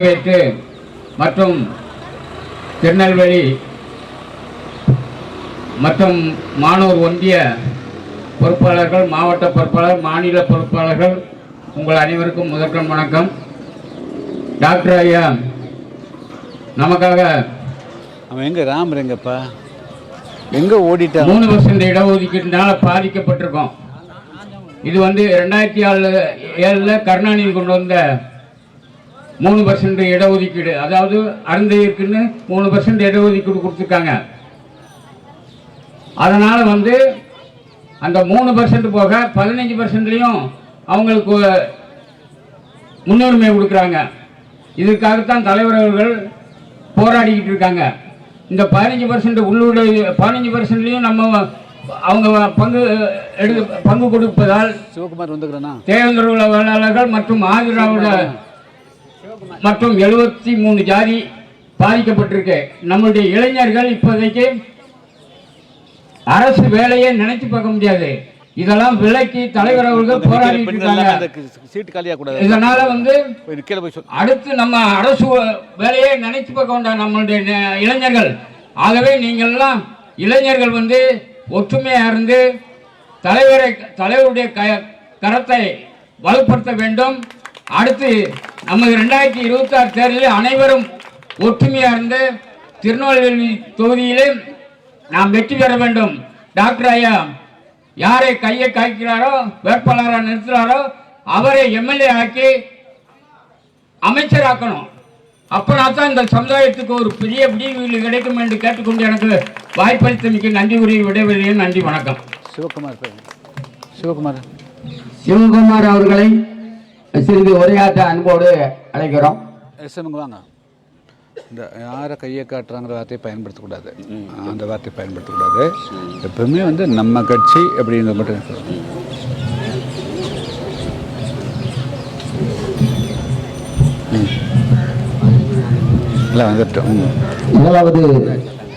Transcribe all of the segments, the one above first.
வரவேற்று மற்றும் திருநெல்வேலி மற்றும் மானூர் ஒன்றிய பொறுப்பாளர்கள், மாவட்ட பொறுப்பாளர், மாநில பொறுப்பாளர்கள் உங்கள் அனைவருக்கும் முதற்கண் வணக்கம். டாக்டர் ஐயா நமக்காக அவன் எங்க ராமர் எங்கப்பா எங்க ஓடிட்டா 3% இடஒதுக்கீட்டினால பாதிக்கப்பட்டிருக்கோம். இது 2007 கருணாநிதி கொண்டு வந்த 3% இடஒதுக்கீடு, அதாவது அருந்தையருக்குன்னு 3% இடஒதுக்கீடு கொடுத்துருக்காங்க. அதனால் அந்த 3% போக 15%லையும் அவங்களுக்கு முன்னுரிமை கொடுக்குறாங்க. இதுக்காகத்தான் தலைவர் அவர்கள் போராடிக்கிட்டு இருக்காங்க. இந்த 15% உள்ளூர் 15%லையும் நம்ம அவங்க பங்கு கொடுப்பதால் சிவகுமார் வந்துக்கிறேன்னா தேவேந்திர வேளாளர்கள் மற்றும் ஆதிராவிட மற்றும் 73 ஜாதி பாதிக்கப்பட்டிருக்கு. நம்முடைய இளைஞர்கள் இப்போதைக்கு அரசு வேலையை நினைச்சு பார்க்க முடியாது. இதெல்லாம் விலைக்கு தலைவர் அவர்கள் போராடிட்டு இருக்காங்க. இதனால அடுத்து நம்ம அரசு வேலையை நினைச்சு பார்க்க வேண்டாம் நம்மளுடைய இளைஞர்கள். ஆகவே நீங்கள் எல்லாம் இளைஞர்கள் ஒற்றுமையா இருந்து தலைவருடைய கரத்தை வலுப்படுத்த வேண்டும். அடுத்து நமது 2026 தேர்தலில் அனைவரும் ஒற்றுமையா இருந்து திருநெல்வேலி தொகுதியிலே நாம் வெற்றி பெற வேண்டும். டாக்டர் ஐயா யாரை கையை காய்க்கிறாரோ, வேட்பாளராக நிறுத்துறாரோ அவரை எம்எல்ஏ ஆக்கி அமைச்சராக்கணும். அப்பனா தான் இந்த சமுதாயத்துக்கு ஒரு பெரிய விடிவு கிடைக்கும் என்று கேட்டுக்கொண்டு எனக்கு வாய்ப்பளித்தமைக்கு நன்றி கூறி விடைபெறுகிறேன். நன்றி, வணக்கம். சிவகுமார் அவர்களை சிறிது உரையாற்ற அன்போடு அழைக்கிறோம். வாங்க. இந்த யாரை கையை காட்டுறாங்கிற வார்த்தையை பயன்படுத்தக்கூடாது, அந்த வார்த்தையை பயன்படுத்தக்கூடாது. எப்பவுமே நம்ம கட்சி அப்படிங்கிறது மட்டும் வந்துட்டோம். 7வது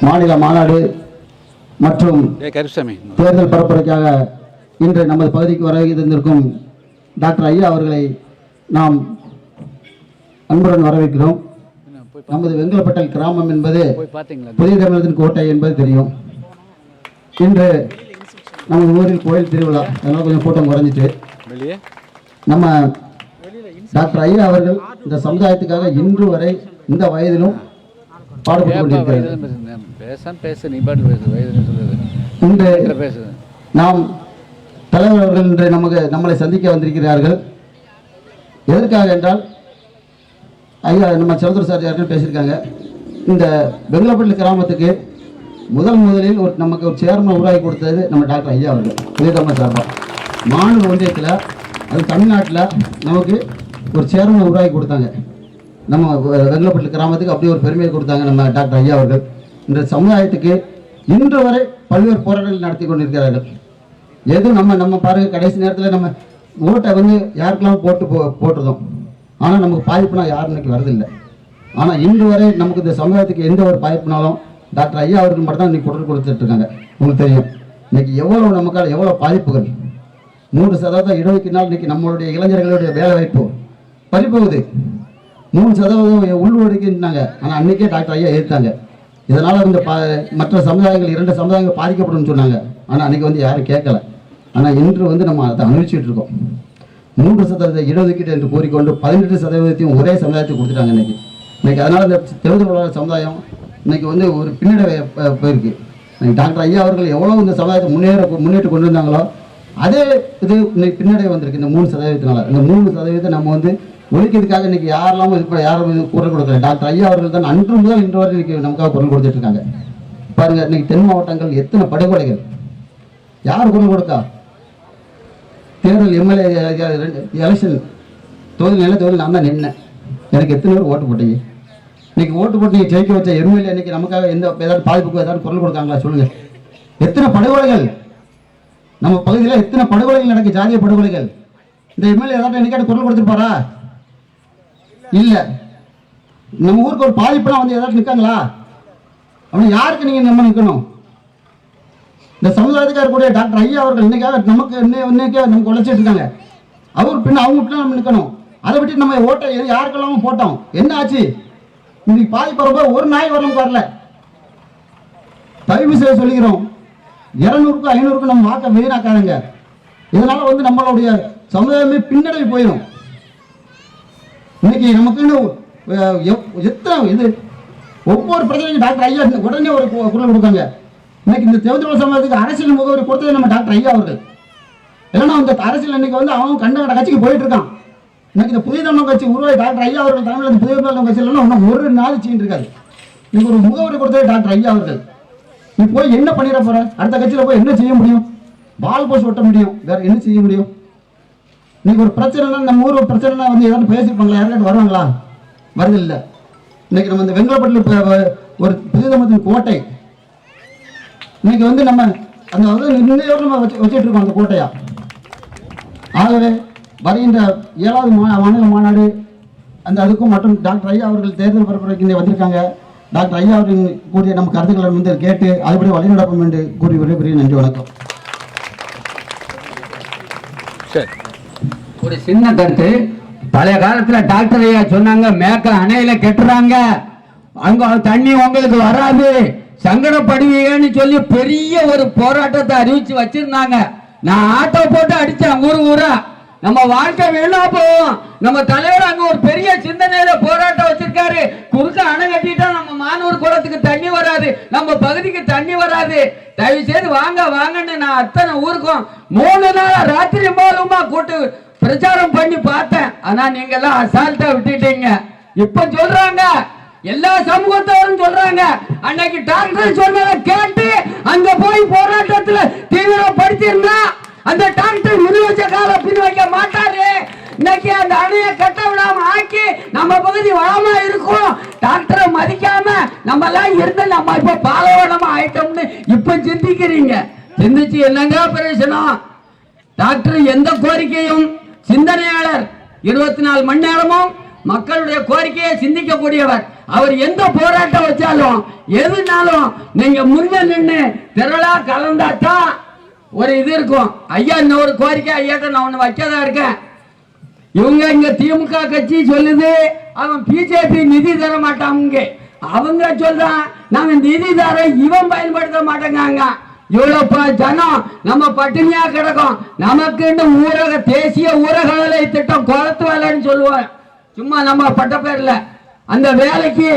மாநில மாநாடு மற்றும் தேர்தல் பரப்புரைக்காக இன்று நமது பகுதிக்கு வருகை தந்திருக்கும் டாக்டர் ஐயா அவர்களை நாம் அன்புடன் வரவேற்கிறோம். நமது வெங்கலப்பட்டல் கிராமம் என்பது புதிய தமிழகத்தின் கோட்டை என்பது தெரியும். இன்று நமது ஊரில் கோயில் திருவிழா, அதனால கொஞ்சம் கூட்டம் குறைஞ்சிட்டு நம்ம டாக்டர் ஐயா அவர்கள் இந்த சமுதாயத்துக்காக இன்று வரை இந்த வயதிலும் பாடுபட்டு கொண்டிருக்கிறார். இன்று நாம் தலைவர் அவர்கள் இன்று நம்மளை சந்திக்க வந்திருக்கிறார்கள். எதற்காக என்றால் ஐயா நம்ம சௌத்ரி சார் அவர்கள் பேசியிருக்காங்க. இந்த வெங்கலப்பள்ளி கிராமத்துக்கு முதலில் நமக்கு ஒரு சேர்மன் உருவாக்கி கொடுத்தது நம்ம டாக்டர் ஐயா அவர்கள். புதிய தமிழ் சார்பாக மாநில ஒன்றியத்தில், அது தமிழ்நாட்டில் நமக்கு ஒரு சேர்மன் உருவாக்கி கொடுத்தாங்க. நம்ம வெங்கலப்பள்ளி கிராமத்துக்கு அப்படி ஒரு பெருமையை கொடுத்தாங்க நம்ம டாக்டர் ஐயா அவர்கள். இந்த சமுதாயத்துக்கு இன்று வரை பல்வேறு போராட்டங்கள் நடத்தி கொண்டிருக்கிறார்கள். எதுவும் நம்ம பாருங்க, கடைசி நேரத்தில் நம்ம ஓட்டை யாருக்கெல்லாம் போட்டுருந்தோம். ஆனால் நமக்கு பாதிப்புனா யாரும் இன்னைக்கு வரதில்லை. ஆனால் இன்று வரை நமக்கு இந்த சமுதாயத்துக்கு எந்த ஒரு பாதிப்புனாலும் டாக்டர் ஐயா அவர்கள் மட்டும் தான் இன்னைக்கு குரல் கொடுத்துட்டு இருக்காங்க. உங்களுக்கு தெரியும் இன்னைக்கு நமக்கால் எவ்வளோ பாதிப்புகள். 3% இடஒதுக்கீடுனால் இன்னைக்கு நம்மளுடைய இளைஞர்களுடைய வேலை வாய்ப்பு பறிப்போகுது. 3% உள்ளொதுக்கினாங்க. ஆனால் அன்னைக்கே டாக்டர் ஐயா ஏற்றாங்க. இதனால் மற்ற சமுதாயங்கள் 2 சமுதாயங்கள் பாதிக்கப்படும் சொன்னாங்க. ஆனால் அன்னைக்கு யாரும் கேட்கல. ஆனால் இன்று நம்ம அதை அனுபவிச்சுட்டு இருக்கோம். 3% இடஒதுக்கீடு என்று கூறிக்கொண்டு 18% ஒரே சமுதாயத்துக்கு கொடுத்துட்டாங்க இன்னைக்கு. அதனால் இந்த தேர்தல் சமுதாயம் இன்னைக்கு ஒரு பின்னடை போயிருக்கு. டாக்டர் ஐயா அவர்கள் எவ்வளோ இந்த சமுதாயத்தை முன்னேற்றி கொண்டு வந்தாங்களோ அதே இது இன்னைக்கு பின்னடை வந்திருக்கு. இந்த 3%. இந்த 3% நம்ம ஒழிக்கிறதுக்காக இன்னைக்கு யாரெல்லாம் யாரும் குரல் கொடுக்கல. டாக்டர் ஐயா அவர்கள் தான் அன்று முதல் இன்று வரை இன்னைக்கு நமக்காக குரல் கொடுத்துட்டு இருக்காங்க. பாருங்க, இன்னைக்கு தென் மாவட்டங்கள் எத்தனை படுகொலைகள், யார் குரல் கொடுக்கா? தேர்தல் எம்எல்ஏ எலெக்ஷன் தொகுதியில் நான் தான் நின்னேன். எனக்கு எத்தனை பேர் ஓட்டு போட்டீங்க? இன்னைக்கு ஓட்டு போட்டு நீங்கள் ஜெயிக்க வச்ச எம்எல்ஏ இன்னைக்கு நமக்காக ஏதாவது பாதிப்புக்கு ஏதாவது குரல் கொடுக்காங்களா சொல்லுங்க? எத்தனை படுகொலைகள் நம்ம பகுதியில், எத்தனை படுகொலைகள் நடக்கு, ஜாதிய படுகொலைகள். இந்த எம்எல்ஏ ஏதாவது என்னைக்காவது குரல் கொடுத்துருப்பாரா? இல்லை. நம்ம ஊருக்கு ஒரு பாதிப்புனா ஏதாவது நிற்காங்களா? அவனை யாருக்கு நீங்கள் நம்ம நிற்கணும்? இந்த சமுதாயத்துக்காக இருக்கக்கூடிய டாக்டர் ஐயா அவர்கள் இன்னைக்காக நமக்கு இன்னைக்கே நமக்கு உழைச்சிட்டு இருக்காங்க. அவர் பின்ன அவங்க நம்ம நிற்கணும். அதை விட்டு நம்ம ஓட்ட யாருக்கெல்லாம் போட்டோம், என்ன ஆச்சு? இன்னைக்கு பாதிப்பு வரும்போது ஒரு நாய் வரல. தயவு செய்து சொல்லிக்கிறோம், 200க்கும் 500க்கும் நம்ம வாக்க வீணாக்காதுங்க. இதனால வந்து நம்மளுடைய சமுதாயமே பின்னடைவு போயிடும். இன்னைக்கு நமக்குன்னு எத்தனை இது ஒவ்வொரு பிரச்சனைக்கும் டாக்டர் ஐயா உடனே ஒரு குரல் கொடுக்காங்க. இன்னைக்கு இந்த தேவதிரோட சமூகத்துக்கு அரசியல் முகவரி கொடுத்தது நம்ம டாக்டர் ஐயா அவர்கள். இல்லைன்னா அந்த அரசியல் இன்னைக்கு வந்து அவன் கண்ட கட்சிக்கு போயிட்டு இருக்கான். இன்னைக்கு இந்த புதிய தமிழ் கட்சி உருவாகி டாக்டர் ஐயா அவர்கள் தமிழ் இந்த புதிய தமிழ் கட்சி இல்லைன்னா ஒன்றும் ஒரு நாள் செய்யிட்டு இருக்காது. இன்னைக்கு ஒரு முகவரி கொடுத்தது டாக்டர் ஐயா அவர்கள். நீ போய் என்ன பண்ணிட போற? அடுத்த கட்சியில் போய் என்ன செய்ய முடியும்? பால் போஸ்ட் ஒட்ட முடியும், வேற என்ன செய்ய முடியும்? இன்னைக்கு ஒரு பிரச்சனைனா நம்ம ஊர் பிரச்சனை வந்து ஏதாவது பேசிருப்பாங்களா? யாருக்காட்டு வருவாங்களா? வருது இல்லை. இன்னைக்கு நம்ம இந்த வெங்கலப்பட்டில் ஒரு புதிய தமிழத்தின் கோட்டை இன்னைக்கு வந்து நம்ம அந்த இன்னையோடு நம்ம வச்சுட்டு இருக்கோம் அந்த கோட்டையா. ஆகவே வருகின்ற 7வது மாநில மாநாடு அந்த அதுக்கும் மற்றும் டாக்டர் ஐயா அவர்கள் தேர்தல் பரப்புரைக்கு வந்திருக்காங்க. டாக்டர் ஐயா அவர்கள் கூறிய நம்ம கருத்துக்களை வந்து கேட்டு அதுபடி வழிநடப்போம் என்று கூறி விடைபெறுகிறேன். நன்றி, வணக்கம். ஒரு சின்ன கருத்து. பழைய காலத்துல டாக்டர் ஐயா சொன்னாங்க, மேக்க அணையில கெட்டுறாங்க, அங்க தண்ணி உங்களுக்கு வராது, சங்கடப்படுவீங்கன்னு சொல்லி பெரிய ஒரு போராட்டத்தை அறிவிச்சு வச்சிருந்தாங்க. நான் ஆட்டோ போட்டு அடிச்சேன் ஊரா. நம்ம வாழ்க்கை வீணா போவோம். நம்ம தலைவர் அங்க ஒரு பெரிய சிந்தனையில போராட்டம் வச்சிருக்காரு. குறுக்க அணை கட்டிட்டா நம்ம மானூர் குளத்துக்கு தண்ணி வராது, நம்ம பகுதிக்கு தண்ணி வராது. தயவு செய்து வாங்க வாங்கன்னு நான் அத்தனை ஊருக்கும் 3 நாள் ராத்திரி மூலமா கூட்டு பிரச்சாரம் பண்ணி பார்த்தேன். ஆனா நீங்க எல்லாம் அசால்ட்டா விட்டுட்டீங்க. இப்ப சொல்றாங்க, எல்லா சமூகத்தவரும் சொல்றாங்க, அன்னைக்கு டாக்டர் சொன்னதை கேட்டு அங்க போய் போராட்டத்துல தீவிரப்படுத்திருந்தா அந்த டாக்டர் முன் வச்ச கால பின் வைக்க மாட்டாரு. இன்னைக்கு அந்த அணையை கட்ட விடாம ஆக்கி நம்ம பகுதி வளமா இருக்கும். டாக்டரை மதிக்காம நம்ம எல்லாம் இருந்து நம்ம இப்ப பாலவனமா ஆயிட்டோம்னு இப்ப சிந்திக்கிறீங்க. சிந்திச்சு என்னங்க பிரயோஜனம்? டாக்டர் எந்த கோரிக்கையும் சிந்தனையாளர், 24 மணி நேரமும் மக்களுடைய கோரிக்கையை சிந்திக்க கூடியவர். அவர் எந்த போராட்டம் வச்சாலும் எதுனாலும் நீங்க முன்ன நின்று திரளா கலந்தாத்தான் ஒரு இது இருக்கும். ஐயா இன்னொரு கோரிக்கை ஐயாட்ட நான் ஒண்ணு வைக்கதா இருக்கேன். இவங்க இங்க திமுக கட்சி சொல்லுது அவன் பிஜேபி நிதி தர மாட்டாங்க. அவங்க சொல்றான் நாங்க நிதி தர இவன் பயன்படுத்த மாட்டேங்காங்க. இவ்வளவு ஜனம் நம்ம பட்டினியா கிடக்கும். நமக்கு ஊரக தேசிய ஊரக வேலை திட்டம் குளத்து வேலைன்னு சொல்லுவோம். சும்மா நம்ம பட்ட பேர்ல அந்த வேலைக்கு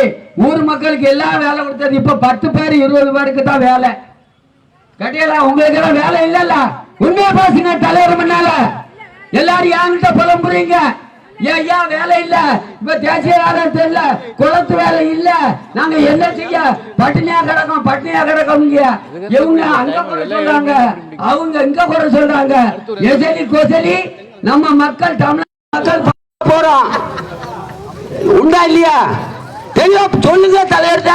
ஊர் மக்களுக்கு எல்லாம் வேலை கொடுத்தது. இப்ப 10 பேர் 20 பேருக்கு தான் வேலை. கட்டியலாம் உங்களுக்கு எல்லாம் வேலை இல்லல்ல. உண்மையா பேசுங்க தலைவர் முன்னால. எல்லாரும் என்கிட்ட புலம்புறீங்க, ஏன் வேலை இல்ல, இப்ப தேசிய ஆதாரம் தெரியல, குளத்து வேலை இல்ல, நாங்க என்ன செய்ய, பட்டினியா கிடக்கும். இவங்க அங்க குறை சொல்றாங்க, அவங்க இங்க குறை சொல்றாங்க. எசலி கோசலி நம்ம மக்கள் தமிழ் மக்கள் போறோம். உண்டா இல்லையா? தெளிவா சொல்லுங்க தலைவர்கிட்ட.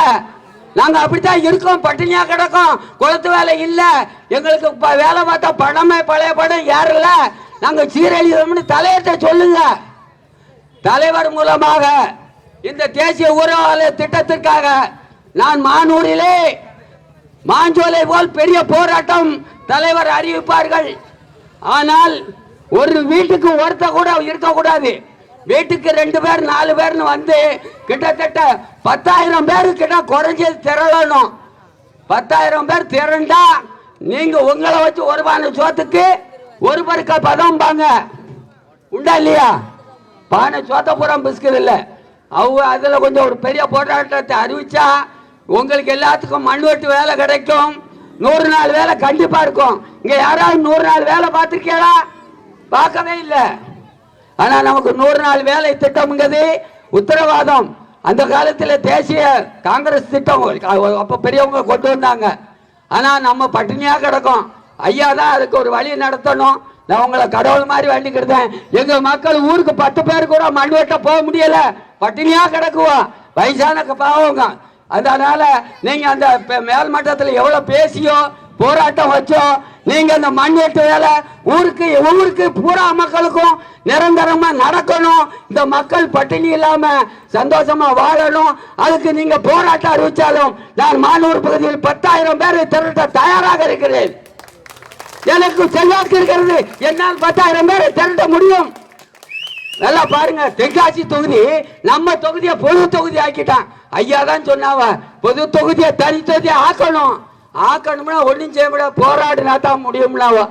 நாங்க அப்படித்தான் இருக்கோம், பட்டினியா கிடக்கும், குளத்து வேலை இல்ல, எங்களுக்கு வேலை பார்த்தா பணமே பழைய படம் ஏறல, நாங்க சீரழிதோம்னு தலைவர்கிட்ட சொல்லுங்க. தலைவர் மூலமாக இந்த தேசிய ஊரக திட்டத்திற்காக நான் மானூரிலே மாஞ்சோலை போல் பெரிய போராட்டம் தலைவர் அறிவிப்பார்கள். ஆனால் ஒரு வீட்டுக்கு ஒருத்த கூட இருக்கக்கூடாது. வீட்டுக்கு 2 பேர் 4 பேர்னு வந்து கிட்டத்தட்ட 10,000 பேரு கிட்ட குறைஞ்சது திரளணும். 10,000 பேர் திரண்டா நீங்க உங்களை வச்சு ஒரு பானை சோத்துக்கு ஒரு பருக்க பதம்பாங்க. உண்டா இல்லையா? பானை சோத்த பூரா பிஸ்கட் இல்லை. அவங்க அதுல கொஞ்சம் ஒரு பெரிய போராட்டத்தை அறிவிச்சா உங்களுக்கு எல்லாத்துக்கும் மண்வெட்டு வேலை கிடைக்கும். 100 நாள் வேலை கண்டிப்பா இருக்கும். இங்க யாராவது 100 நாள் வேலை பார்த்திருக்கீங்களா? பார்க்கவே இல்லை. ஆனா நமக்கு 100 நாள் வேலை திட்டம்ங்கிறது உத்தரவாதம். அந்த காலத்துல தேசிய காங்கிரஸ் திட்டம் அப்ப பெரியவங்க கொண்டு வந்தாங்க. ஆனா நம்ம பட்டினியா கிடக்கும். ஐயா தான் அதுக்கு ஒரு வழி நடத்தணும். நான் உங்களை கடவுள் மாதிரி வேண்டிக்கிறேன். எங்க மக்கள் ஊருக்கு 10 பேர் கூட மண் வெட்ட போக முடியல, பட்டினியா கிடக்குவோம், வயசான பாவங்க. அதனால நீங்க அந்த மேல் மட்டத்தில் எவ்வளவு பேசியோ போராட்டம் வச்சோ, நீங்க அந்த மண் வெட்டு வேலை ஊருக்கு பூரா மக்களுக்கும் நிரந்தரமா நடக்கணும். இந்த மக்கள் பட்டினி இல்லாம சந்தோஷமா வாழணும். அதுக்கு நீங்க போராட்டம் அறிவிச்சாலும் நான் மானூர் பகுதியில் 10,000 பேரை திரட்ட தயாராக இருக்கிறேன். எனக்கு செல்வாக்கு இருக்கிறது, என்னால் 10,000 பேரை திரட்ட முடியும். நல்லா பாருங்க, தென்காசி தொகுதி நம்ம தொகுதியை பொது தொகுதி ஆக்கிட்டான். ஐயா தான் சொன்னாவ, பொது தொகுதியை தனி தொகுதியை ஆக்கணும்னா ஒன்றும் செய்ய முடியாது, போராடினா தான் முடியும்னாவோ.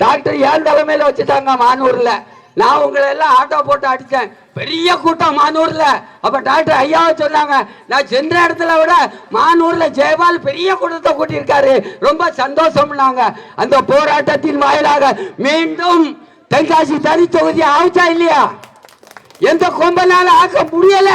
டாக்டர் ஏன் தலைமையில வச்சுட்டாங்க மானூர்ல. நான் உங்களை எல்லாம் ஆட்டோ போட்டு அடித்தேன், பெரிய கூட்டம் மானூர்ல. அப்ப டாக்டர் ஐயாவை சொன்னாங்க, நான் சென்ற இடத்துல விட மானூர்ல ஜெயபால் பெரிய கூட்டத்தை கூட்டியிருக்காரு, ரொம்ப சந்தோஷம்னாங்க. அந்த போராட்டத்தின் வாயிலாக மீண்டும் தென்காசி தனி தொகுதி ஆச்சா இல்லையா? எந்த கொம்பனால ஆக்க முடியல.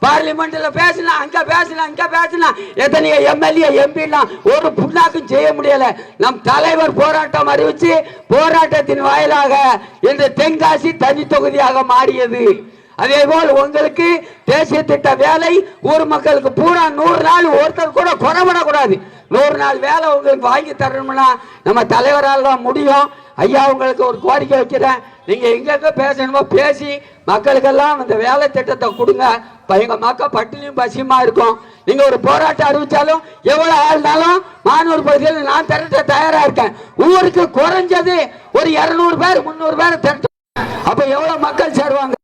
பார்லிமெண்ட்ல பேசலாம், அங்க பேசலாம், இங்க பேசலாம், எத்தனையோ எம்எல்ஏ எம்பிலாம் ஒரு புண்ணாக்கும் செய்ய முடியல. நம் தலைவர் போராட்டம் அறிவிச்சு போராட்டத்தின் வாயிலாக இந்த தென்காசி தனி தொகுதியாக மாறியது. அதே போல் உங்களுக்கு தேசிய திட்ட வேலை ஊர் மக்களுக்கு பூரா 100 நாள் ஒருத்தர் கூட குறைபடக்கூடாது. 100 நாள் வேலை உங்களுக்கு வாங்கி தரணும்னா நம்ம தலைவரால் தான் முடியும். ஐயா உங்களுக்கு ஒரு கோரிக்கை வைக்கிறேன், நீங்க எங்க பேசணுமோ பேசி மக்களுக்கெல்லாம் அந்த வேலை திட்டத்தை கொடுங்க. எங்க மக்கள் பட்டினியும் பசியுமா இருக்கும். நீங்க ஒரு போராட்டம் அறிவிச்சாலும் எவ்வளவு ஆள்னாலும் மானூர் பகுதியில் நான் திரட்ட தயாரா இருக்கேன். ஊருக்கு குறைஞ்சது ஒரு 200 பேர் 300 பேர் திரட்ட, அப்ப எவ்வளவு மக்கள் சேருவாங்க?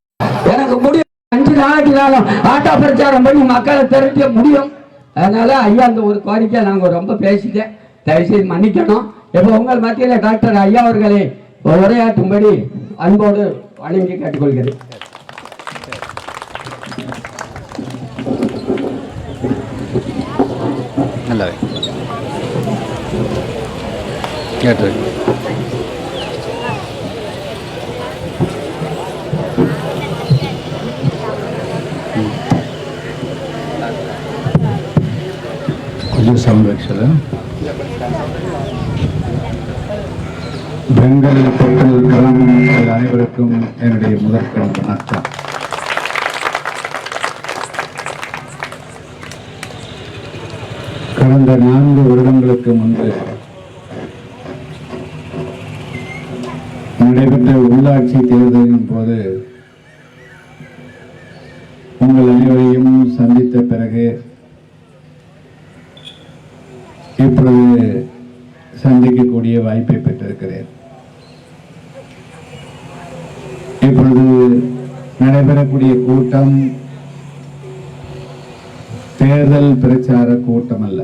எனக்கு முடியும், 5 நாளைக்குனாலும் ஆட்டோ பிரச்சாரம் பண்ணி மக்களை திரட்ட முடியும். அதனால ஐயா அந்த ஒரு கோரிக்கை நாங்கள் ரொம்ப பேசிட்டேன், தயவுசெய்து மன்னிக்கணும். இப்போ உங்கள் மத்தியில் டாக்டர் ஐயா அவர்களை உரையாற்றும்படி அன்போடு வணங்கி கேட்டுக்கொள்கிறேன். நல்லாவே கேட்டு கொஞ்சம் சவுண்ட் வச்சது. பெண்கள் பெண்கள் களம் அனைவருக்கும் என்னுடைய முதற்கண் வணக்கம். கடந்த 4 வருடங்களுக்கு முன்பு நடைபெற்ற உள்ளாட்சி தேர்தலின் போது உங்கள் அனைவரையும் சந்தித்த பிறகு இப்பொழுது சந்திக்கக்கூடிய வாய்ப்பை பெற்றிருக்கிறேன். இப்பொழுது நடைபெறக்கூடிய கூட்டம் தேர்தல் பிரச்சார கூட்டம் அல்ல.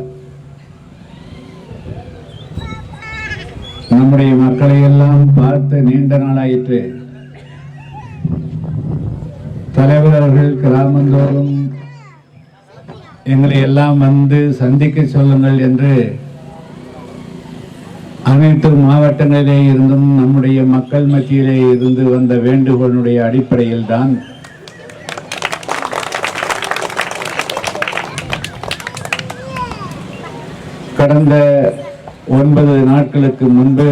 நம்முடைய மக்களை எல்லாம் பார்த்து நீண்ட நாளாயிற்று. தலைவர் அவர்கள் கிராமந்தோறும் எங்களை எல்லாம் வந்து சந்திக்க சொல்லுங்கள் என்று அனைத்து மாவட்டங்களிலே இருந்தும் நம்முடைய மக்கள் மத்தியிலே இருந்து வந்த வேண்டுகோளுடைய அடிப்படையில் தான் கடந்த 9 நாட்களுக்கு முன்பு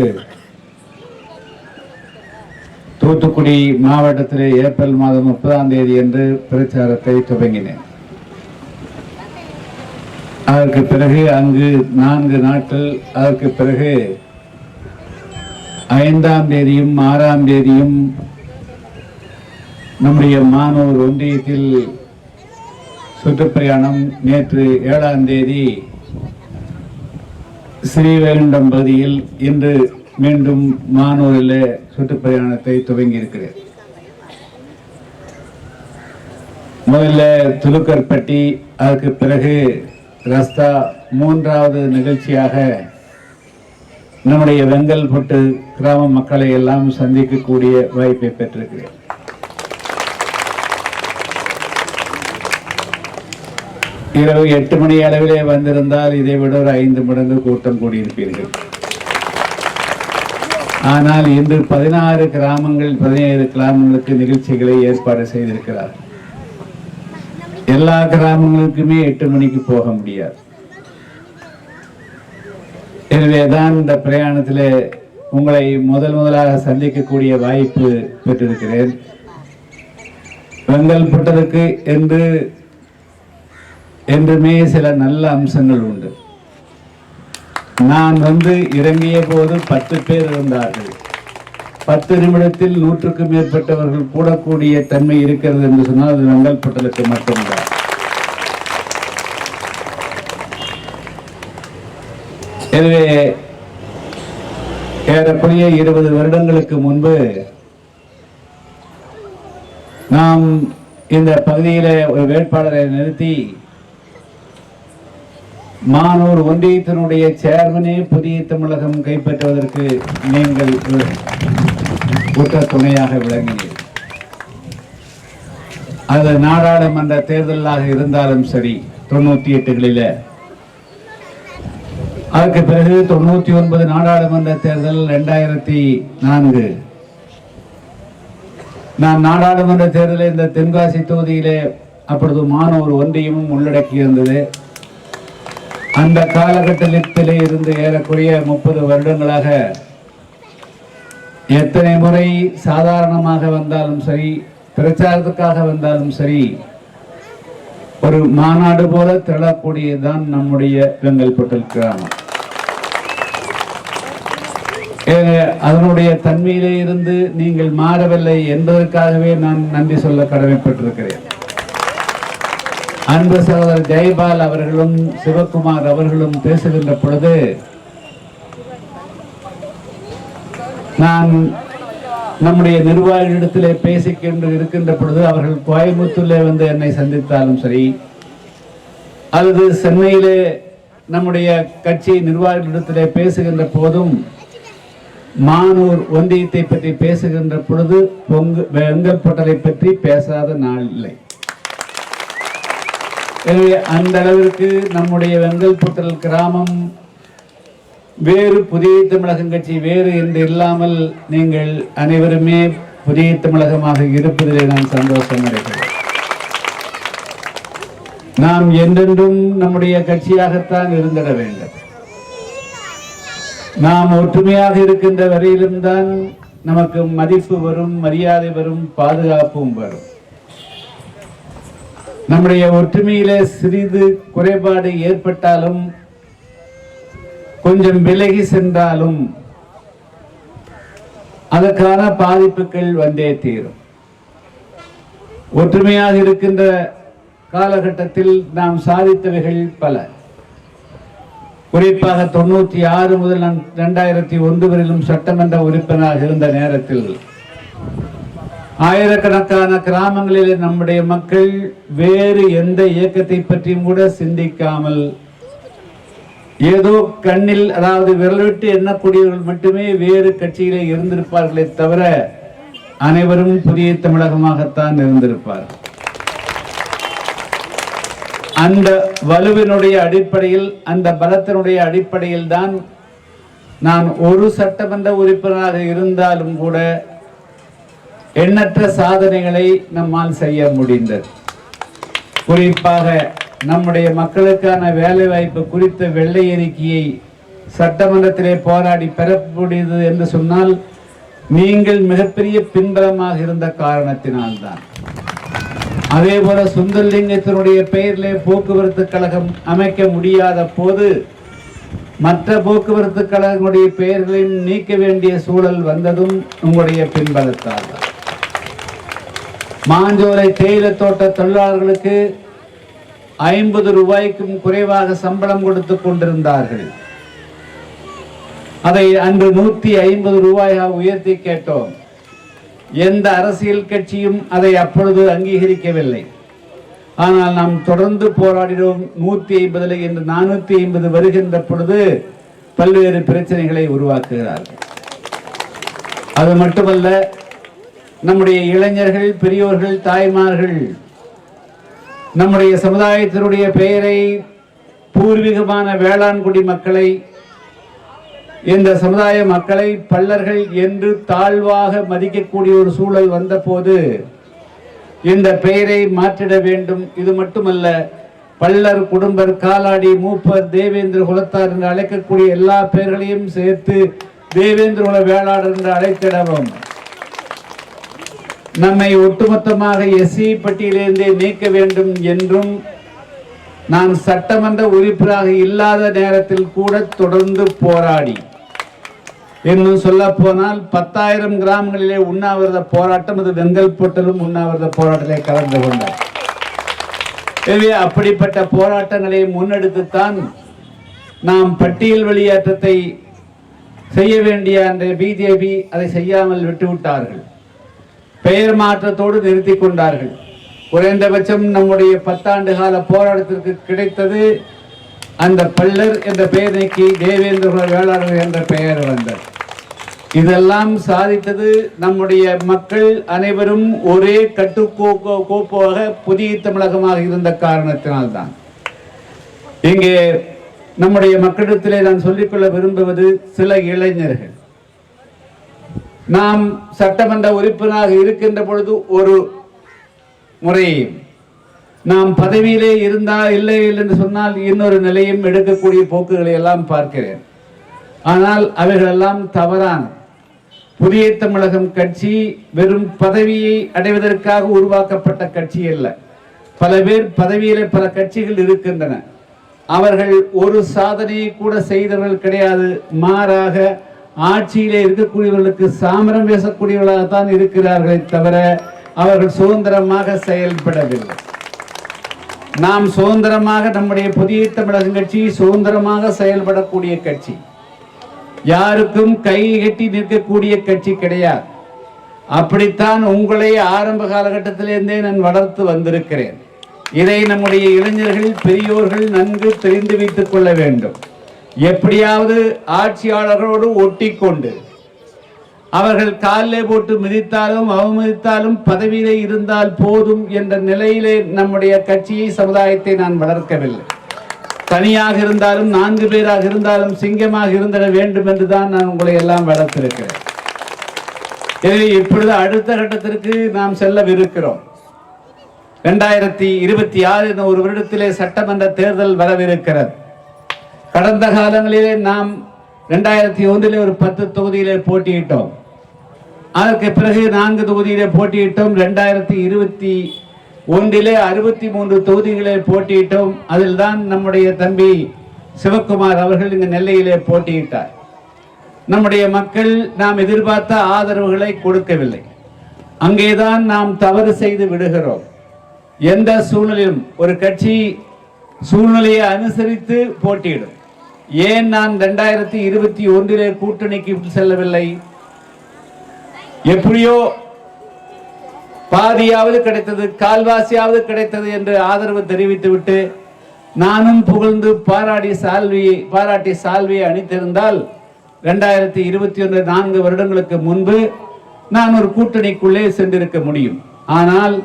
தூத்துக்குடி மாவட்டத்திலே ஏப்ரல் மாதம் 30ஆம் தேதி என்று பிரச்சாரத்தை துவங்கினேன். அதற்கு பிறகு அங்கு 4 நாட்கள், அதற்கு பிறகு 5ஆம் தேதியும் 6ஆம் தேதியும் நம்முடைய மானூர் ஒன்றியத்தில் சுற்றுப்பிரயாணம், நேற்று 7ஆம் தேதி ஸ்ரீவைகுண்டம் பகுதியில், இன்று மீண்டும் மானூரில் சுற்றுப்பிரயாணத்தை துவங்கி இருக்கிறேன். முதல்ல துலுக்கர்பட்டி, அதற்கு பிறகு ரஸ்தா, 3வது நிகழ்ச்சியாக நம்முடைய வெங்கல்பட்டு கிராம மக்களை எல்லாம் சந்திக்கக்கூடிய வாய்ப்பை பெற்றிருக்கிறேன். இரவு 8 மணி அளவிலே வந்திருந்தால் இதை விட ஒரு 5 மடங்கு கூட்டம் கூடியிருப்பீர்கள். ஆனால் இன்று 17 கிராமங்களுக்கு நிகழ்ச்சிகளை ஏற்பாடு செய்திருக்கிறார். எல்லா கிராமங்களுக்குமே 8 மணிக்கு போக முடியாது. எனவேதான் இந்த பிரயாணத்தில் உங்களை முதலாக சந்திக்கக்கூடிய வாய்ப்பு பெற்றிருக்கிறேன். வெங்கல்பட்டதுக்கு என்றுமே சில நல்ல அம்சங்கள் உண்டு. நான் இறங்கிய போது 10 பேர் இருந்தார்கள். 10 நிமிடத்தில் 100க்கும் மேற்பட்டவர்கள் கூடக்கூடிய தன்மை இருக்கிறது என்று சொன்னால் அது வெங்கல்பட்டலுக்கு மட்டும்தான். எனவே ஏறக்குறைய 20 வருடங்களுக்கு முன்பு நாம் இந்த பகுதியில் ஒரு வேட்பாளரை நிறுத்தி மானூர் ஒன்றியத்தினுடைய சேர்மனே புதிய தமிழகம் கைப்பற்றுவதற்கு நீங்கள் உற்ற துணையாக விளங்கினீர்கள். அது நாடாளுமன்ற தேர்தலாக இருந்தாலும் சரி 98களில், அதற்கு பிறகு 99 நாடாளுமன்ற தேர்தல், 2004 நான் நாடாளுமன்ற தேர்தலில் இந்த தென்காசி தொகுதியிலே அப்பொழுது மானூர் ஒன்றியமும் உள்ளடக்கி இருந்தது. அந்த காலகட்டத்திலே இருந்து ஏறக்குறைய 30 வருடங்களாக எத்தனை முறை சாதாரணமாக வந்தாலும் சரி, பிரச்சாரத்துக்காக வந்தாலும் சரி, ஒரு மாநாடு போல திரளக்கூடியதுதான் நம்முடைய வெங்கல்பொட்டல் கிராமம். அதனுடைய தன்மையிலே இருந்து நீங்கள் மாறவில்லை என்பதற்காகவே நான் நன்றி சொல்ல கடமைப்பட்டிருக்கிறேன். அன்பு சகோதரர் ஜெயபால் அவர்களும் சிவகுமார் அவர்களும் பேசுகின்ற பொழுது நான் நம்முடைய நிர்வாகிகளிடத்திலே பேசிக்கொண்டு இருக்கின்ற பொழுது அவர்கள் கோயம்புத்தூரிலே வந்து என்னை சந்தித்தாலும் சரி, அல்லது சென்னையிலே நம்முடைய கட்சி நிர்வாகிகளிடத்திலே பேசுகின்ற போதும் மானூர் ஒன்றியத்தை பற்றி பேசுகின்ற பொழுது வெங்கல்பொட்டலை பற்றி பேசாத நாள் இல்லை. எனவே அந்த அளவிற்கு நம்முடைய வெங்கல்பொட்டல் கிராமம் வேறு புதிய தமிழகம் கட்சி வேறு என்று இல்லாமல் நீங்கள் அனைவருமே புதிய தமிழகமாக இருப்பதிலே நான் சந்தோஷம் அடைகிறேன். நாம் என்றென்றும் நம்முடைய கட்சியாகத்தான் இருந்திட வேண்டும். நாம் ஒற்றுமையாக இருக்கின்ற வரையிலும் தான் நமக்கு மதிப்பு வரும், மரியாதை வரும், பாதுகாப்பும் வரும். நம்முடைய ஒற்றுமையிலே சிறிது குறைபாடு ஏற்பட்டாலும், கொஞ்சம் விலகி சென்றாலும் அதற்கான பாதிப்புகள் வந்தே தீரும். ஒற்றுமையாக இருக்கின்ற காலகட்டத்தில் நாம் சாதித்தவைகள் பல. குறிப்பாக 96 முதல் 2001 வரையிலும் சட்டமன்ற உறுப்பினராக இருந்த நேரத்தில் ஆயிரக்கணக்கான கிராமங்களில் நம்முடைய மக்கள் வேறு எந்த இயக்கத்தை பற்றியும் கூட சிந்திக்காமல் ஏதோ கண்ணில், அதாவது விரல்விட்டு எண்ணக்கூடியவர்கள் மட்டுமே வேறு கட்சியிலே இருந்திருப்பார்களே தவிர அனைவரும் புதிய தமிழகமாகத்தான் இருந்திருப்பார்கள். அந்த வலுவினுடைய அடிப்படையில், அந்த பலத்தினுடைய அடிப்படையில் தான் நான் ஒரு சட்டமன்ற உறுப்பினராக இருந்தாலும் கூட எண்ணற்ற சாதனைகளை நம்மால் செய்ய முடிந்தது. குறிப்பாக நம்முடைய மக்களுக்கான வேலை வாய்ப்பு குறித்த வெள்ளை அறிக்கையை சட்டமன்றத்திலே போராடி பெற முடிந்தது என்று சொன்னால் நீங்கள் மிகப்பெரிய பின்பலமாக இருந்த காரணத்தினால்தான். அதே போல சுந்தரலிங்கத்தினுடைய பெயரிலே போக்குவரத்து கழகம் அமைக்க முடியாத போது மற்ற போக்குவரத்து கழகங்களுடைய பெயர்களையும் நீக்க வேண்டிய சூழல் வந்ததும் உங்களுடைய பின்பலத்தால் தான். மாஞ்சோலை தேயிலை தோட்ட தொழிலாளர்களுக்கு 50 ரூபாய்க்கும் குறைவாக சம்பளம் கொடுத்து கொண்டிருந்தார்கள். அதை அன்று 150 ரூபாயாக உயர்த்தி கேட்டோம். எந்த அரசியல் கட்சியும் அதை அப்பொழுது அங்கீகரிக்கவில்லை. ஆனால் நாம் தொடர்ந்து போராடினோம். 150 என்று 450 வருகின்ற பொழுது பல்வேறு பிரச்சனைகளை உருவாக்குகிறார்கள். அது மட்டுமல்ல, நம்முடைய இளைஞர்கள், பெரியோர்கள், தாய்மார்கள் நம்முடைய சமுதாயத்தினுடைய பெயரை, பூர்வீகமான வேளாண்குடி மக்களை, இந்த சமுதாய மக்களை பல்லர்கள் என்று தாழ்வாக மதிக்கக்கூடிய ஒரு சூழல் வந்த போது இந்த பெயரை மாற்றிட வேண்டும். இது மட்டுமல்ல, பல்லர், குடும்பர், காலாடி, மூப்பர், தேவேந்திர குலத்தார் என்று அழைக்கக்கூடிய எல்லா பெயர்களையும் சேர்த்து தேவேந்திர குல வேளாளர் என்று அழைத்திடவும், நம்மை ஒட்டுமொத்தமாக எஸ்சி பட்டியலிருந்தே நீக்க வேண்டும் என்றும் நான் சட்டமன்ற உறுப்பினராக இல்லாத நேரத்தில் கூட தொடர்ந்து போராடி, இன்னும் சொல்ல போனால் 10,000 கிராமங்களிலே உண்ணாவிரத போராட்டம், அது வெங்கல்பொட்டலும் உண்ணாவிரத போராட்டத்திலே கலந்து கொண்டார். எனவே அப்படிப்பட்ட போராட்டங்களை முன்னெடுத்துத்தான் நாம் பட்டியல் வெளியேற்றத்தை செய்ய வேண்டிய அந்த பிஜேபி அதை செய்யாமல் விட்டுவிட்டார்கள். பெயர் மாற்றத்தோடு நிறுத்தி கொண்டார்கள். குறைந்தபட்சம் நம்முடைய 10 ஆண்டு கால போராட்டத்திற்கு கிடைத்தது அந்த பல்லர் என்ற பெயர் நீக்கி தேவேந்திர குல வேளாளர் என்ற பெயர் வந்தது. இதெல்லாம் சாதித்தது நம்முடைய மக்கள் அனைவரும் ஒரே கட்டுக்கோப்பாக புதிய தமிழகமாக இருந்த காரணத்தினால்தான். இங்கே நம்முடைய மக்களிடத்திலே நான் சொல்லிக்கொள்ள விரும்புவது, சில இளைஞர்கள் நாம் சட்டமன்ற உறுப்பினராக இருக்கின்ற பொழுது ஒரு முறையும், நாம் பதவியிலே இருந்தால் இல்லை என்று சொன்னால் இன்னொரு நிலையும் எடுக்கக்கூடிய போக்குகளை எல்லாம் பார்க்கிறேன். ஆனால் அவைகளெல்லாம் தவறான. புதிய தமிழகம் கட்சி வெறும் பதவியை அடைவதற்காக உருவாக்கப்பட்ட கட்சி அல்ல. பல பேர் பதவியிலே பல கட்சிகள் இருக்கின்றன. அவர்கள் ஒரு சாதனையை கூட செய்தவர்கள் கிடையாது. மாறாக ஆட்சியிலே இருக்கக்கூடியவர்களுக்கு சாமரம் பேசக்கூடியவர்களாகத்தான் இருக்கிறார்களே தவிர அவர்கள் சுதந்திரமாக செயல்படவில்லை. நாம் சுதந்திரமாக, நம்முடைய புதிய தமிழகம் கட்சி சுதந்திரமாக செயல்படக்கூடிய கட்சி, யாருக்கும் கை கட்டி நிற்கக்கூடிய கட்சி கிடையாது. அப்படித்தான் உங்களை ஆரம்ப காலகட்டத்திலிருந்தே நான் வளர்த்து வந்திருக்கிறேன். இதை நம்முடைய இளைஞர்கள், பெரியோர்கள் நன்கு தெரிந்து வைத்துக் கொள்ள வேண்டும். எப்படியாவது ஆட்சியாளர்களோடு ஒட்டி கொண்டு அவர்கள் காலிலே போட்டு மிதித்தாலும் அவமதித்தாலும் பதவியிலே இருந்தால் போதும் என்ற நிலையிலே நம்முடைய கட்சியை, சமுதாயத்தை நான் வளர்க்கவில்லை. தனியாக இருந்தாலும் 4 பேராக இருந்தாலும் சிங்கமாக இருந்திட வேண்டும் என்றுதான் நான் உங்களை எல்லாம் வளர்த்திருக்கிறேன். எனவே இப்பொழுது அடுத்த கட்டத்திற்கு நாம் செல்லவிருக்கிறோம். 2026 ஒரு வருடத்திலே சட்டமன்ற தேர்தல் வரவிருக்கிறது. கடந்த காலங்களிலே நாம் 2001 ஒரு 10 தொகுதியிலே போட்டியிட்டோம். அதற்கு பிறகு 4 தொகுதியிலே போட்டியிட்டோம். 2021 63 தொகுதிகளே போட்டியிட்டோம். அதில் தான் நம்முடைய தம்பி சிவக்குமார் அவர்கள் இங்கு நெல்லையிலே போட்டியிட்டார். நம்முடைய மக்கள் நாம் எதிர்பார்த்த ஆதரவுகளை கொடுக்கவில்லை. அங்கேதான் நாம் தவறு செய்து விடுகிறோம். எந்த சூழ்நிலையும் ஒரு கட்சி சூழ்நிலையை அனுசரித்து போட்டியிடும். ஏன் நான் 2021 கூட்டணிக்கு செல்லவில்லை? எப்படியோ பாதியாவது கிடைத்தது, கால்வாசியாவது கிடைத்தது என்று ஆதரவு தெரிவித்துவிட்டு நானும் புகழ்ந்து பாராட்டி சால்வியை அணித்திருந்தால் 2021 4 வருடங்களுக்கு முன்பு நான் ஒரு கூட்டணிக்குள்ளே சென்றிருக்க முடியும். ஆனால்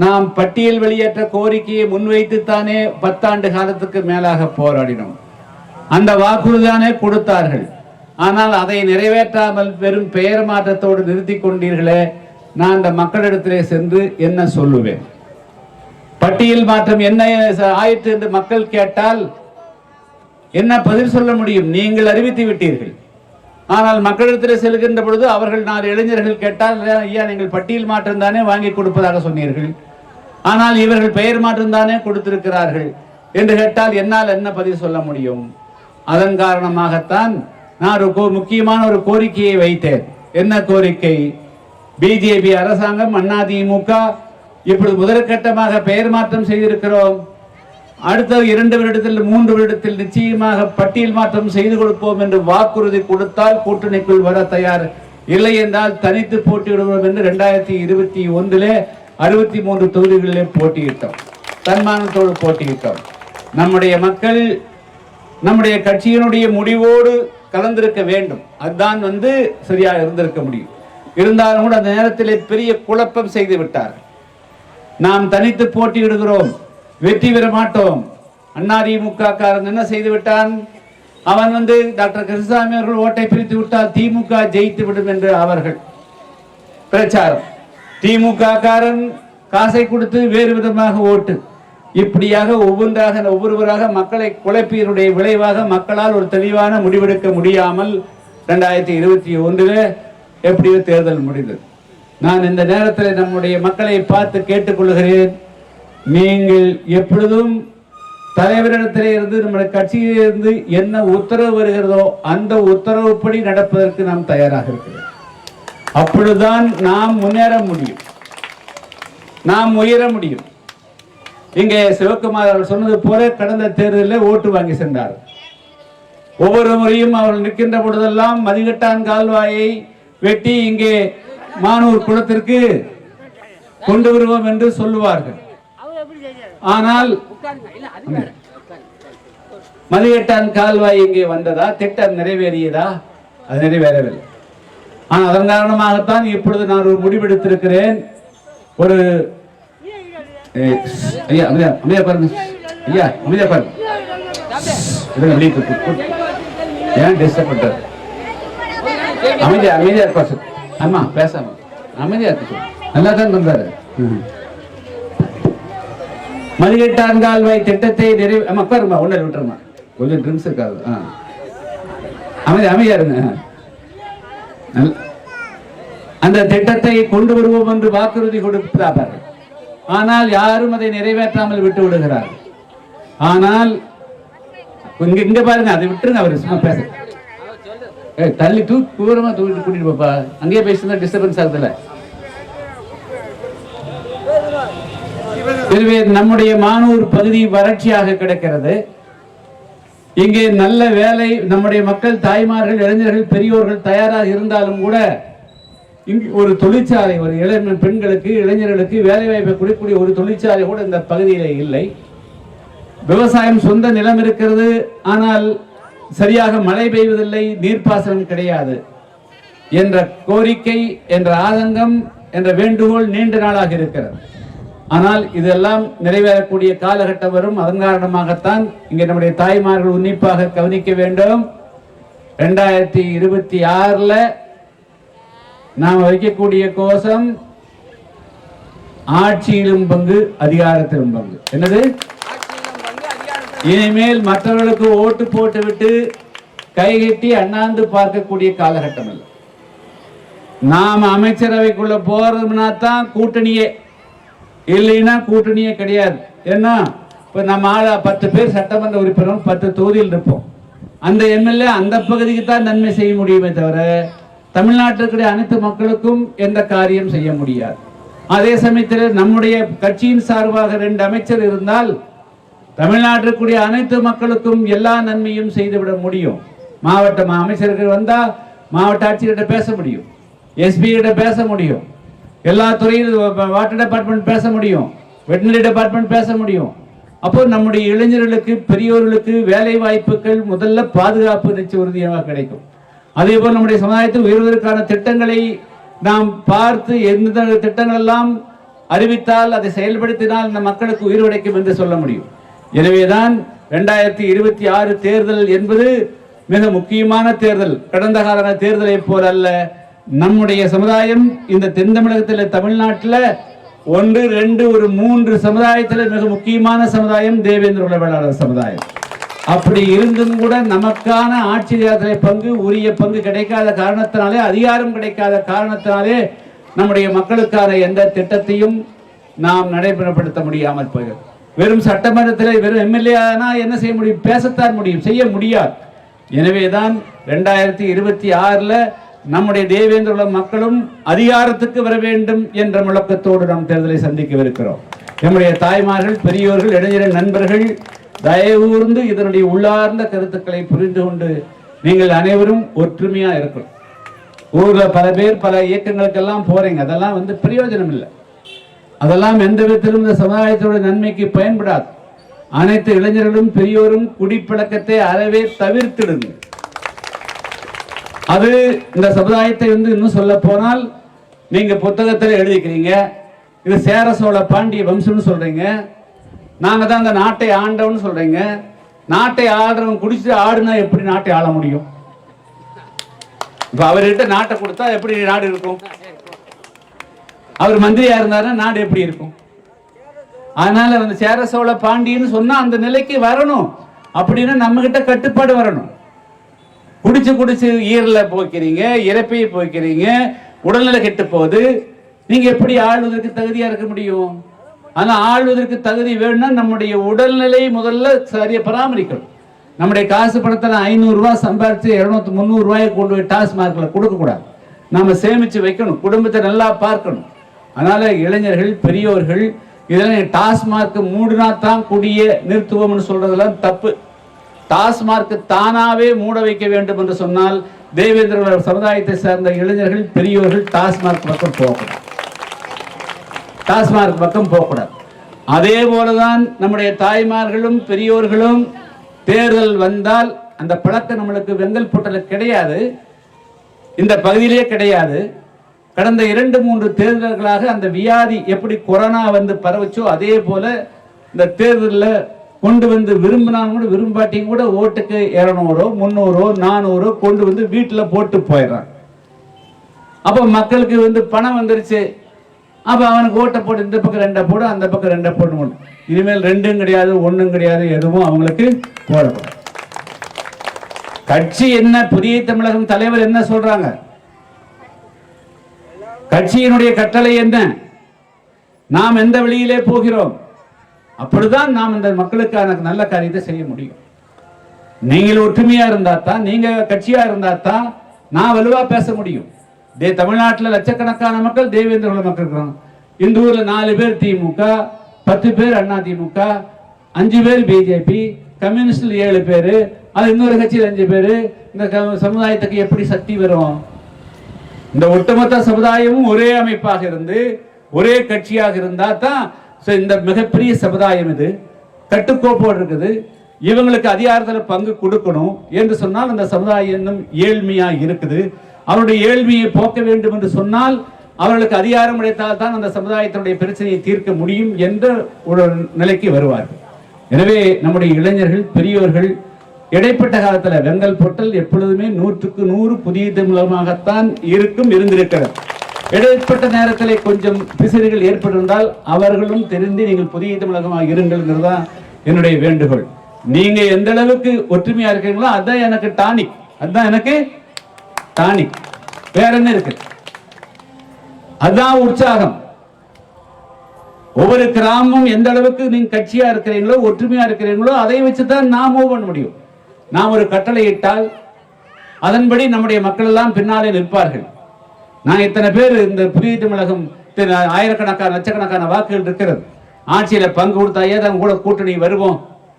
நாம் பட்டியல் வெளியேற்ற கோரிக்கையை முன்வைத்துத்தானே 10 ஆண்டு காலத்துக்கு மேலாக போராடினோம். அந்த வாக்குறுதியானே கொடுத்தார்கள். ஆனால் அதை நிறைவேற்றாமல் வெறும் பெயர் மாற்றத்தோடு நிறுத்தி கொண்டீர்களே. நான் அந்த மக்களிடத்திலே சென்று என்ன சொல்லுவேன்? பட்டியல் மாற்றம் என்ன ஆயிற்று என்று மக்கள் கேட்டால் என்ன பதில் சொல்ல முடியும்? நீங்கள் அறிவித்து விட்டீர்கள். ஆனால் மக்களிடத்தில் செல்கின்ற பொழுது அவர்கள் 4 இளைஞர்கள் கேட்டால், ஐயா நீங்கள் பட்டியல் மாற்றம் தானே வாங்கி கொடுப்பதாக சொன்னீர்கள், ஆனால் இவர்கள் பெயர் மாற்றம் தானே கொடுத்திருக்கிறார்கள் என்று கேட்டால் என்னால் என்ன பதில் சொல்ல முடியும்? அதன் காரணமாகத்தான் நான் முக்கியமான ஒரு கோரிக்கையை வைத்தேன். என்ன கோரிக்கை? பிஜேபி அரசாங்கம், அதிமுக இப்படி முதற்கட்டமாக பெயர் மாற்றம் செய்திருக்கிறோம். அடுத்த 2 வருடத்தில் 3 வருடத்தில் நிச்சயமாக பட்டியல் மாற்றம் செய்து கொடுப்போம் என்று வாக்குறுதி கொடுத்தால் கூட்டணிக்குள் வர தயார், இல்லை என்றால் தனித்து போட்டியிடுவோம் என்று 2021 63 தொகுதிகளிலே போட்டியிட்டோம். தன்மானத்தோடு போட்டியிட்டோம். நம்முடைய மக்கள் நம்முடைய கட்சியினுடைய முடிவோடு கலந்திருக்க வேண்டும். அதுதான் சரியாக இருந்திருக்க முடியும். இருந்தாலும் கூட அந்த நேரத்தில் பெரிய குழப்பம் செய்து விட்டார். நாம் தனித்து போட்டியிடுகிறோம், வெற்றி பெற மாட்டோம். அதிமுக காரன் என்ன செய்து விட்டான்? அவன் டாக்டர் கிருஷ்ணசாமி அவர்கள் ஓட்டை பிரித்து விட்டால் திமுக ஜெயித்து விடும் என்று அவர்கள் பிரச்சாரம். திமுக காரன் காசை கொடுத்து வேறு விதமாக ஓட்டு. இப்படியாக ஒவ்வொருவராக மக்களை குழப்பியனுடைய விளைவாக மக்களால் ஒரு தெளிவான முடிவெடுக்க முடியாமல் 2021 எப்படியோ தேர்தல் முடிந்தது. நான் இந்த நேரத்தில் நம்முடைய மக்களை பார்த்து கேட்டுக்கொள்கிறேன், நீங்கள் எப்பொழுதும் தலைவரிடத்திலே இருந்து நம்முடைய கட்சியிலிருந்து என்ன உத்தரவு வருகிறதோ அந்த உத்தரவுப்படி நடப்பதற்கு நாம் தயாராக இருக்கிறோம். அப்பொழுதுதான் நாம் முன்னேற முடியும், நாம் உயர முடியும். இங்கே சிவக்குமார் அவர் சொன்னது போல கடந்த தேர்தலில் ஓட்டு வாங்கி சென்றார். ஒவ்வொரு முறையும் அவர்கள் நிற்கின்ற பொழுதெல்லாம் மதிகட்டான் கால்வாயை வெட்டி இங்கே மானூர் குளத்திற்கு கொண்டு வருவோம் என்று சொல்லுவார்கள். ஆனால் மதிகட்டான் கால்வாய் இங்கே வந்ததா? திட்டம் நிறைவேறியதா? அது நிறைவேறவில்லை. ஆனால் அதன் காரணமாகத்தான் இப்பொழுது நான் ஒரு முடிவெடுத்திருக்கிறேன். ஒரு ஐயா அமைதியா பாருங்க, ஐயா அமைதியா பாருங்க, ஏன் டிஸ்டர்ப் பண்ற? அமைதியா அமைதியா இருப்பா சார். ஆமா பேசாம அமைதியா இருக்கு. நல்லா தான் தந்தாரு. மதிகட்டான் கால்வாய் திட்டத்தை உட்காருமா, ஒண்ணு விட்டுருமா, கொஞ்சம் ட்ரிங்க்ஸ் இருக்காது. அமைதியா இருங்க. அந்த திட்டத்தை கொண்டு வருவோம் என்று வாக்குறுதி கொடுத்தார்கள். ஆனால் யாரும் அதை நிறைவேற்றாமல் விட்டு விடுகிறார். ஆனால் இங்க பாருங்க, அதை விட்டுருங்க. அவர் சும்மா பேச தள்ளி தூரமா தூக்கிட்டு கூட்டிட்டு போப்பா. அங்கேயே பேசுனா டிஸ்டர்பன்ஸ் ஆகுதுல்ல. எனவே நம்முடைய மானூர் பகுதி வறட்சியாக கிடக்கிறது. இங்கே நல்ல வேலை, நம்முடைய மக்கள், தாய்மார்கள், இளைஞர்கள், பெரியோர்கள் தயாராக இருந்தாலும் கூட இங்கு ஒரு தொழிற்சாலை, ஒரு இளைஞர் பெண்களுக்கு, இளைஞர்களுக்கு வேலை வாய்ப்பை கொடுக்கக்கூடிய ஒரு தொழிற்சாலை கூட இந்த பகுதியிலே இல்லை. விவசாயம், சொந்த நிலம் இருக்கிறது, ஆனால் சரியாக மழை பெய்வதில்லை, நீர்ப்பாசனம் கிடையாது என்ற கோரிக்கை, என்ற ஆதங்கம், என்ற வேண்டுகோள் நீண்ட நாளாக இருக்கிறது. ஆனால் இதெல்லாம் நிறைவேறக்கூடிய காலகட்டம் வரும். அதன் காரணமாகத்தான் இங்கே நம்முடைய தாய்மார்கள் உன்னிப்பாக கவனிக்க வேண்டும். 2026 நாம் வைக்கக்கூடிய கோஷம் ஆட்சியிலும் பங்கு, அதிகாரத்திலும் பங்கு. என்னது? இனிமேல் மற்றவர்களுக்கு ஓட்டு போட்டு விட்டு கைகட்டி அண்ணாந்து பார்க்கக்கூடிய காலகட்டம் இல்லை. நாம் அமைச்சரவைக்குள்ள போறதுனா தான் கூட்டணியே, இல்லைன்னா கூட்டணியே கிடையாது. ஏன்னா இப்ப நம்ம 10 பேர் சட்டமன்ற உறுப்பினர் 10 தொகுதியில் இருப்போம். அந்த எம்எல்ஏ அந்த பகுதிக்கு தான் நன்மை செய்ய முடியுமே தவிர தமிழ்நாட்டிற்கு அனைத்து மக்களுக்கும் எந்த காரியம் செய்ய முடியாது. அதே சமயத்தில் நம்முடைய கட்சியின் சார்பாக 2 அமைச்சர் இருந்தால் தமிழ்நாட்டிற்குரிய அனைத்து மக்களுக்கும் எல்லா நன்மையும் செய்துவிட முடியும். மாவட்ட அமைச்சர்கள் வந்தா மாவட்ட ஆட்சியர்கிட்ட பேச முடியும், எஸ்பி கிட்ட பேச முடியும், எல்லா துறையிலும் வாட்டர் டிபார்ட்மெண்ட் பேச முடியும், வெட்டினரி டிபார்ட்மெண்ட் பேச முடியும். அப்போ நம்முடைய இளைஞர்களுக்கு, பெரியோர்களுக்கு வேலை வாய்ப்புகள் முதல்ல பாதுகாப்பு நிச்சய உறுதியாக கிடைக்கும். அதே போல் நம்முடைய சமுதாயத்தில் உயர்வதற்கான திட்டங்களை நாம் பார்த்து எந்த திட்டங்கள் எல்லாம் அறிவித்தால் அதை செயல்படுத்தினால் இந்த மக்களுக்கு உயிர் கிடைக்கும் என்று சொல்ல முடியும். எனவேதான் 2026 தேர்தல் என்பது மிக முக்கியமான தேர்தல். கடந்த கால தேர்தலை போல் அல்ல. நம்முடைய சமுதாயம் இந்த தென் தமிழகத்தில், தமிழ்நாட்டில் 1, 2, ஒரு 3 சமுதாயத்தில் மிக முக்கியமான சமுதாயம் தேவேந்திர குல வேளாளர் சமுதாயம். அப்படி இருந்தும் கூட நமக்கான ஆட்சி பங்கு, உரிய பங்கு கிடைக்காத காரணத்தினாலே, அதிகாரம் கிடைக்காத காரணத்தினாலே நம்முடைய மக்களுக்கான எந்த திட்டத்தையும் நாம் நடைமுறைப்படுத்த முடியாமல் போகிறது. வெறும் சட்டமன்றத்தில் வெறும் எம்எல்ஏ என்ன செய்ய முடியும்? பேசத்தான் முடியும், செய்ய முடியாது. எனவேதான் 2026 நம்முடைய தேவேந்திர குல மக்களும் அதிகாரத்துக்கு வர வேண்டும் என்ற முழக்கத்தோடு நாம் தேர்தலை சந்திக்கவிருக்கிறோம். நம்முடைய தாய்மார்கள், பெரியோர்கள், இளைஞர் நண்பர்கள் தயவுகூர்ந்து இதனுடைய உள்ளார்ந்த கருத்துக்களை புரிந்து கொண்டு நீங்கள் அனைவரும் ஒற்றுமையா இருக்கணும். ஊர்ல பல பேர் பல இயக்கங்களுக்கெல்லாம் போறீங்க, அதெல்லாம் பிரயோஜனம் இல்லை. அதெல்லாம் எந்த விதத்திலும் இந்த சமுதாயத்தோட நன்மைக்கு பயன்படாது. அனைத்து இளைஞர்களும் பெரியோரும் குடிப்பழக்கத்தை அறவே தவிர்த்திடுங்க. அது இந்த சமுதாயத்தை இன்னும் சொல்ல போனால், நீங்க புத்தகத்தில் எழுதிக்கிறீங்க இது சேர சோழ பாண்டிய வம்சம்னு சொல்றீங்க, நாங்க தான் அந்த நாட்டை ஆண்டவன்னு சொல்றீங்க. நாட்டை ஆடுறவங்க குடிச்சு ஆடுனா எப்படி நாட்டை ஆள முடியும்? இப்ப அவர்கிட்ட நாட்டை கொடுத்தா எப்படி நாடு இருக்கும்? அவர் மந்திரியா இருந்தாருன்னா நாடு எப்படி இருக்கும்? அதனால சேர சோழ பாண்டியன்னு சொன்னா அந்த நிலைக்கு வரணும். அப்படின்னா நம்ம கிட்ட கட்டுப்பாடு வரணும். குடிச்சு குடிச்சு ஈரல போய்க்கிறீங்க, இறப்பையை போய்க்கிறீங்க, உடல்நிலை கெட்டு போகுது. நீங்க எப்படி ஆளுவதற்கு தகுதியா இருக்க முடியும்? ஆனா ஆளுவதற்கு தகுதி வேணும்னா நம்முடைய உடல்நிலை முதல்ல சரியா பராமரிக்கணும். நம்முடைய காசு பணத்தை 500 ரூபாய் சம்பாதிச்சு 200, 300 ரூபாயை கொண்டு போய் டாஸ்மார்க்ல கொடுக்க கூடாது. நாம சேமிச்சு வைக்கணும், குடும்பத்தை நல்லா பார்க்கணும். அதனால இளைஞர்கள், பெரியோர்கள் இதெல்லாம் டாஸ்மார்க் மூடினா தான் குடிய நிறுத்துவோம்னு சொல்றதெல்லாம் தப்பு. டாஸ்மார்க் தானாவே மூட வைக்க வேண்டும் என்று சொன்னால் தேவேந்திர சமுதாயத்தை சேர்ந்த இளைஞர்கள், பெரியோர்கள் டாஸ்மார்க் பக்கம் போகணும். டாஸ்மார்க் பக்கம் போகக்கூடாது. அதே போலதான் நம்முடைய தாய்மார்களும் பெரியோர்களும் தேர்தல் வந்தால் அந்த பழக்கம் நம்மளுக்கு வெங்கல்பட்டில் கிடையாது, இந்த பகுதியிலே கிடையாது. கடந்த 2-3 தேர்தல்களாக அந்த வியாதி எப்படி கொரோனா வந்து பரவச்சோ அதே போல இந்த தேர்தலில் கொண்டு வந்து விரும்பினாலும் கூட விரும்பாட்டியும் கூட ஓட்டுக்கு 200, 300, 400 கொண்டு வந்து வீட்டில் போட்டு போயிடுறான். அப்போ மக்களுக்கு வந்து பணம் வந்துருச்சு, அப்போ அவனுக்கு ஓட்டை போட்டு இந்த பக்கம் 2 போடு, அந்த பக்கம் 2 போட்டு, இனிமேல் 2ம் கிடையாது 1ம் கிடையாது, எதுவும் அவங்களுக்கு போடக்கூடாது. கட்சி என்ன, புதிய தமிழகம் தலைவர் என்ன சொல்றாங்க, கட்சியினுடைய கட்டளை என்ன, நாம் எந்த வழியிலே போகிறோம், அப்படிதான் நாம் இந்த மக்களுக்கான நல்ல காரியத்தை செய்ய முடியும். நீங்கள் ஒற்றுமையா இருந்தா தான், நீங்க கட்சியா இருந்தா தான் நான் வலுவா பேச முடியும். தமிழ்நாட்டில் லட்சக்கணக்கான மக்கள் தேவேந்திர குல மக்கள் இருக்கிறோம். இந்த ஊர்ல 4 பேர் திமுக, 10 பேர் அதிமுக, 5 பேர் பிஜேபி, கம்யூனிஸ்ட் 7 பேர், அது இன்னொரு கட்சியில் 5 பேர். இந்த சமுதாயத்துக்கு எப்படி சக்தி வரும்? இந்த ஒட்டுமொத்த சமுதாயமும் ஒரே அமைப்பாக இருந்து ஒரே கட்சியாக இருந்தா தான் இந்த மிகப்பெரிய சமுதாயம் இது கட்டுக்கோப்போடு இருக்குது. இவங்களுக்கு அதிகாரத்தில் பங்கு கொடுக்கணும் என்று சொன்னால் அந்த சமுதாயம் இன்னும் ஏழ்மையா இருக்குது. அவருடைய ஏழ்மையை போக்க வேண்டும் என்று சொன்னால் அவர்களுக்கு அதிகாரம் அளித்தால் தான் அந்த சமுதாயத்தினுடைய பிரச்சனையை தீர்க்க முடியும் என்ற ஒரு நிலைக்கு வருவார்கள். எனவே நம்முடைய இளைஞர்கள், பெரியவர்கள் இடைப்பட்ட காலத்தில் வெங்கல்பொட்டல் எப்பொழுதுமே 100க்கு 100 புதிய தமிழகமாகத்தான் இருந்திருக்கிறது. இடைப்பட்ட நேரத்தில் கொஞ்சம் பிசிறுகள் ஏற்பட்டிருந்தால் அவர்களும் தெரிந்து நீங்கள் புதிய தமிழகமாக இருங்கள்ங்கிறதா என்னுடைய வேண்டுகோள். நீங்க எந்த அளவுக்கு ஒற்றுமையா இருக்கீங்களோ அதான் எனக்கு டானிக், அதுதான் எனக்கு டானிக், வேற என்ன இருக்கு? அதுதான் உற்சாகம். ஒவ்வொரு கிராமமும் எந்த அளவுக்கு நீங்க கட்சியா இருக்கிறீங்களோ ஒற்றுமையா இருக்கிறீங்களோ அதை வச்சுதான் நாம் மூவ் பண்ண முடியும். நாம் ஒரு கட்டளை இட்டால் அதன்படி நம்முடைய மக்கள் எல்லாம் பின்னாலே நிற்பார்கள். நான் இத்தனை பேர் இந்த புதிய தமிழகம் ஆயிரக்கணக்கான லட்சக்கணக்கான வாக்குகள் இருக்கிறது, ஆட்சியில பங்கு கொடுத்தாயே தான் கூட கூட்டணி வருவோம்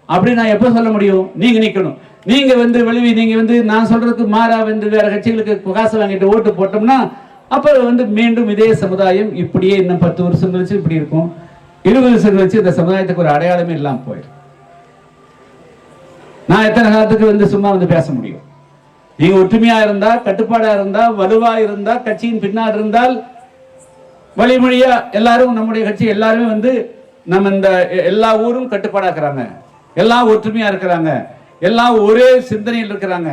அப்படின்னு நான் எப்ப சொல்ல முடியும்? நீங்க நிக்கணும். நீங்க வந்து வெளிவி நீங்க வந்து நான் சொல்றதுக்கு மாறா வந்து வேற கட்சிகளுக்கு காசு வாங்கிட்டு ஓட்டு போட்டோம்னா அப்ப வந்து மீண்டும் இதே சமுதாயம் இப்படியே இன்னும் 10 வருஷம் கழிச்சு இப்படி இருக்கும், 20 வருஷம் கழிச்சு இந்த சமுதாயத்துக்கு ஒரு அடையாளமே இல்லாம போயிடும். நான் எத்தனை காலத்துக்கு வந்து சும்மா வந்து பேச முடியும்? நீங்க ஒற்றுமையா இருந்தா, கட்டுப்பாடா இருந்தா, வலுவா இருந்தா, கட்சியின் பின்னால் இருந்தால் வழிமொழியா எல்லாரும் நம்முடைய கட்சி எல்லாருமே வந்து நம்ம இந்த எல்லா ஊரும் கட்டுப்பாடா இருக்கிறாங்க, எல்லாம் ஒற்றுமையா இருக்கிறாங்க, எல்லாம் ஒரே சிந்தனையில் இருக்கிறாங்க.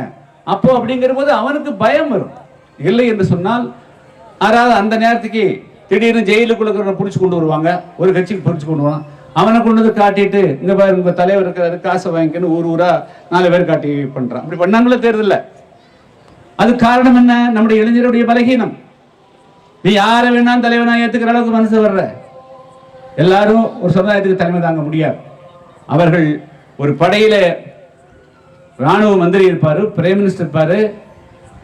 அப்போ அப்படிங்கிற போது அவனுக்கு பயம் வரும். இல்லை என்று சொன்னால் யாராவது அந்த நேரத்துக்கு திடீர்னு ஜெயிலுக்குள்ள பிடிச்சு கொண்டு வருவாங்க, ஒரு கட்சிக்கு பிடிச்சு கொண்டு வருவான், அவனை கொண்டு வந்து காட்டிட்டு இங்க பாரு உங்க தலைவர் இருக்கிறாரு காசை வாங்கிக்கன்னு ஊரா 4 பேர் காட்டி பண்றான். அப்படி பண்ணாங்களே தேர்தல்ல. அது காரணம் என்ன? நம்முடைய இளைஞருடைய பலகீனம். நீ யாரை வேணாலும் தலைவனா ஏத்துக்கிற அளவுக்கு மனசு வர்ற, எல்லாரும் ஒரு சமுதாயத்துக்கு தலைமை தாங்க முடியாது. அவர்கள் ஒரு படையில ராணுவ மந்திரி இருப்பாரு, பிரைம் மினிஸ்டர் இருப்பாரு,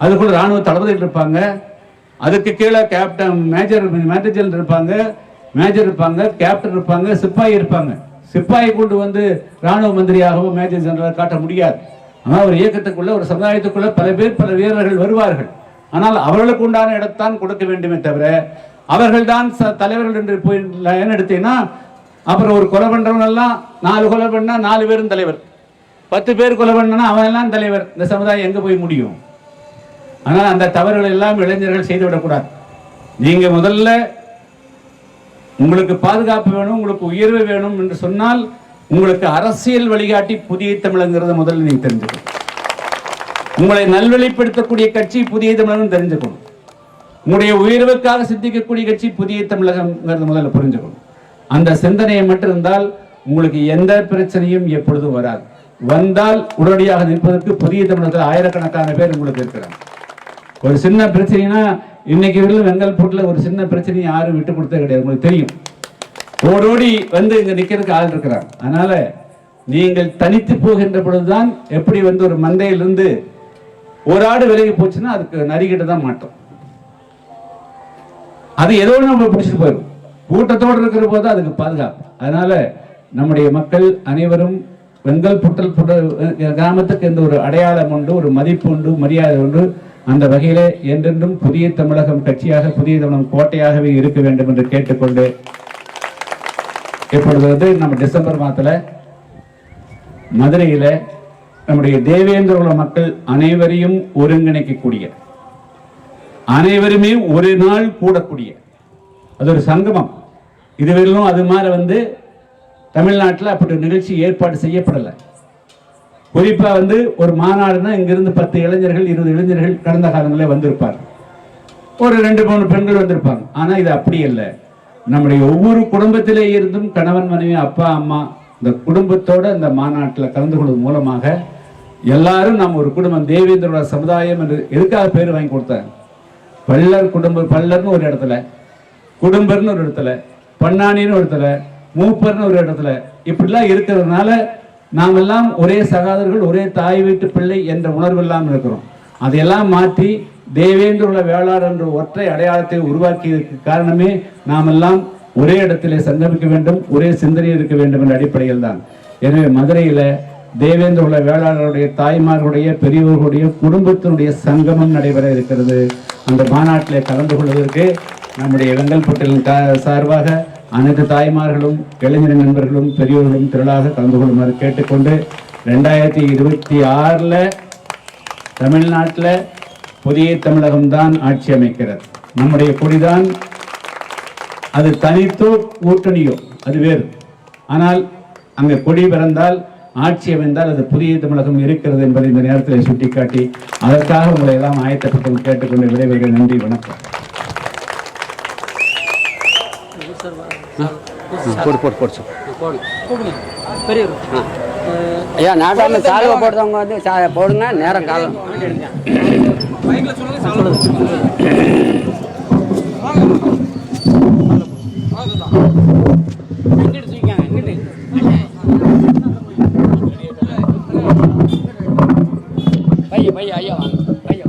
அதுக்குள்ள ராணுவ தளபதிகள் இருப்பாங்க, அதுக்கு கீழே கேப்டன் மேஜர் ஜெனரல் இருப்பாங்க, மேஜர் இருப்பாங்க, கேப்டன் இருப்பாங்க, சிப்பாய் இருப்பாங்க. சிப்பாயை கொண்டு வந்து ராணுவ மந்திரியாகவும் மேஜர் ஜெனரல் காட்ட முடியாது. ஆனால் ஒரு இயக்கத்துக்குள்ள ஒரு சமுதாயத்துக்குள்ள பல பேர் பல வீரர்கள் வருவார்கள். ஆனால் அவர்களுக்கு உண்டான இடத்தான் கொடுக்க வேண்டுமே தவிர அவர்கள் தான் தலைவர்கள் என்று போய் லைன் எடுத்தீங்கன்னா அப்புறம் ஒரு கொலை பண்றவங்க எல்லாம் 4 கொலை பண்ணா 4 பேரும் தலைவர், 10 பேர் கொலை பண்ணா அவன் எல்லாம் தலைவர். இந்த சமுதாயம் எங்க போய் முடியும்? ஆனால் அந்த தவறுகள் எல்லாம் இளைஞர்கள் செய்துவிடக்கூடாது. நீங்க முதல்ல உங்களுக்கு பாதுகாப்பு வேணும், உங்களுக்கு உயர்வு வேணும் என்று சொன்னால் உங்களுக்கு அரசியல் வழிகாட்டி புதிய தமிழங்கிறத முதல்ல நீங்க தெரிஞ்சுக்கணும். உங்களை நல்வழிப்படுத்தக்கூடிய கட்சி புதிய தமிழகம் தெரிஞ்சுக்கணும். உங்களுடைய உயர்வுக்காக சிந்திக்கக்கூடிய கட்சி புதிய தமிழகம்ங்கிறத முதல்ல புரிஞ்சுக்கணும். அந்த சிந்தனையை மட்டும் இருந்தால் உங்களுக்கு எந்த பிரச்சனையும் எப்பொழுதும் வராது. வந்தால் உடனடியாக நிற்பதற்கு புதிய தமிழகத்தில் ஆயிரக்கணக்கான பேர் உங்களுக்கு இருக்கிறாங்க. ஒரு சின்ன பிரச்சனைனா இன்னைக்கு வெங்கல்பூட்டில் ஒரு சின்ன பிரச்சனை யாரும் விட்டு கொடுத்தது கிடையாது. உங்களுக்கு தெரியும், ஓடோடி வந்து இங்க நிக்கிறதுக்கு ஆள் இருக்கிறாங்க. அதனால நீங்கள் தனித்து போகின்ற பொழுதுதான் எப்படி வந்து ஒரு மந்தையிலிருந்து ஒரு ஆடு விலகி போச்சுன்னா அதுக்கு நரிக்கிட்டு தான் மாட்டோம். அது ஏதோ நம்ம பிடிச்சிட்டு போயிடும். கூட்டத்தோடு இருக்கிற போது அதுக்கு பாதுகாப்பு. அதனால நம்முடைய மக்கள் அனைவரும் வெங்கல்புட்டல் கிராமத்துக்கு இந்த ஒரு அடையாளம் உண்டு, ஒரு மதிப்பு உண்டு, மரியாதை உண்டு. அந்த வகையிலே என்றென்றும் புதிய தமிழகம் கட்சியாக, புதிய தமிழகம் கோட்டையாகவே இருக்க வேண்டும் என்று கேட்டுக்கொண்டு இப்பொழுது வந்து நம்ம டிசம்பர் மாதத்துல மதுரையில நம்முடைய தேவேந்திர குல மக்கள் அனைவரையும் ஒருங்கிணைக்கக்கூடிய, அனைவருமே ஒரு நாள் கூடக்கூடிய அது ஒரு சங்கமம். இதுவரையிலும் அது மாதிரி வந்து தமிழ்நாட்டில் அப்படி ஒரு நிகழ்ச்சி ஏற்பாடு செய்யப்படலை. குறிப்பா வந்து ஒரு மாநாடுனா இங்கிருந்து 10 இளைஞர்கள் 20 இளைஞர்கள் கடந்த காலங்களில் வந்திருப்பார், ஒரு 2-3 பெண்கள் வந்திருப்பாங்க. ஆனா இது அப்படி இல்லை. நம்முடைய ஒவ்வொரு குடும்பத்திலே இருந்தும் கணவன் மனைவி அப்பா அம்மா இந்த குடும்பத்தோட இந்த மாநாட்டில் கலந்து கொள்வது மூலமாக எல்லாரும் நாம் ஒரு குடும்பம், தேவேந்திர சமுதாயம் என்று எதுக்காக பேர் வாங்கி கொடுத்தாங்க? பல்லர் குடும்பம், பல்லர்னு ஒரு இடத்துல, குடும்பர்னு ஒரு இடத்துல, பண்ணாணின்னு ஒரு இடத்துல, மூப்பர்னு ஒரு இடத்துல, இப்படிலாம் இருக்கிறதுனால நாம் எல்லாம் ஒரே சகோதரர்கள், ஒரே தாய் வீட்டு பிள்ளை என்ற உணர்வு எல்லாம் இருக்கிறோம். அதையெல்லாம் மாற்றி தேவேந்திர வேளாளர் என்ற ஒற்றை அடையாளத்தை உருவாக்கியதற்கு காரணமே நாம் எல்லாம் ஒரே இடத்திலே சங்கமிக்க வேண்டும், ஒரே சிந்தனை இருக்க வேண்டும் என்ற அடிப்படையில் தான். எனவே மதுரையில தேவேந்திர வேளாளருடைய தாய்மார்களுடைய பெரியவர்களுடைய குடும்பத்தினுடைய சங்கமம் நடைபெற இருக்கிறது. அந்த மாநாட்டில் கலந்து கொள்வதற்கு நம்முடைய வெங்கல்பட்டின் சார்பாக அனைத்து தாய்மார்களும் இளைஞர் நண்பர்களும் பெரியவர்களும் திரளாக கலந்து கொள்ளுமாறு கேட்டுக்கொண்டு 2026 தமிழ்நாட்டில் புதிய தமிழகம் தான் ஆட்சி அமைக்கிறது. நம்முடைய கொடிதான், அது தனித்தோ கூட்டணியோ அது வேறு. ஆனால் அங்கே கொடி பிறந்தால், ஆட்சி அமைந்தால் அது புதிய தமிழகம் இருக்கிறது என்பதை இந்த நேரத்தில் சுட்டிக்காட்டி அதற்காக உங்களை எல்லாம் ஆயத்தப்பட்டு கேட்டுக்கொண்டு விடைபெறுகிறேன். நன்றி, வணக்கம். ஐயா நாட்டாம சால்வை போடுறவங்க வந்து போடுங்க, நேரம் காலம் பைய ஐயா வாங்க, பைய